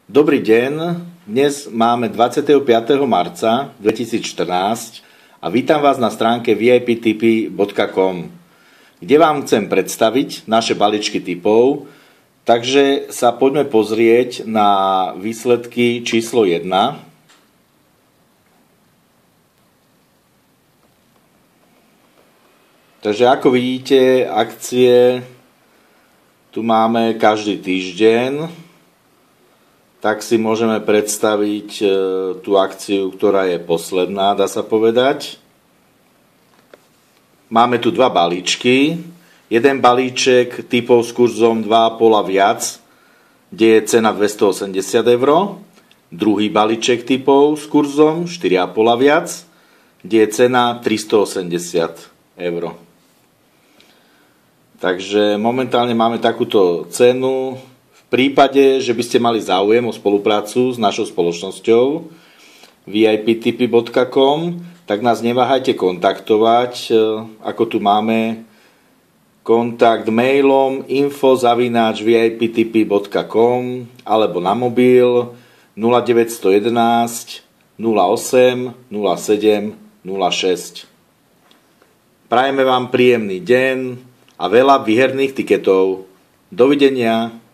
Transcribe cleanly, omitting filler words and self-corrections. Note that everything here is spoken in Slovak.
Dobrý deň, dnes máme 25. marca 2014 a vítam vás na stránke viptipy.com, kde vám chcem predstaviť naše balíčky tipov, takže sa poďme pozrieť na výsledky číslo 1. Takže ako vidíte, akcie tu máme každý týždeň. Tak si môžeme predstaviť tú akciu, ktorá je posledná, dá sa povedať. Máme tu dva balíčky. Jeden balíček typov s kurzom 2,5 a viac, kde je cena 280 eur. Druhý balíček typov s kurzom 4,5 a viac, kde je cena 380 eur. Takže momentálne máme takúto cenu. V prípade, že by ste mali záujem o spoluprácu s našou spoločnosťou viptipy.com, tak nás neváhajte kontaktovať, ako tu máme kontakt mailom info@viptipy.com alebo na mobil 0911 08 07 06. Prajeme vám príjemný deň a veľa výherných tiketov. Dovidenia.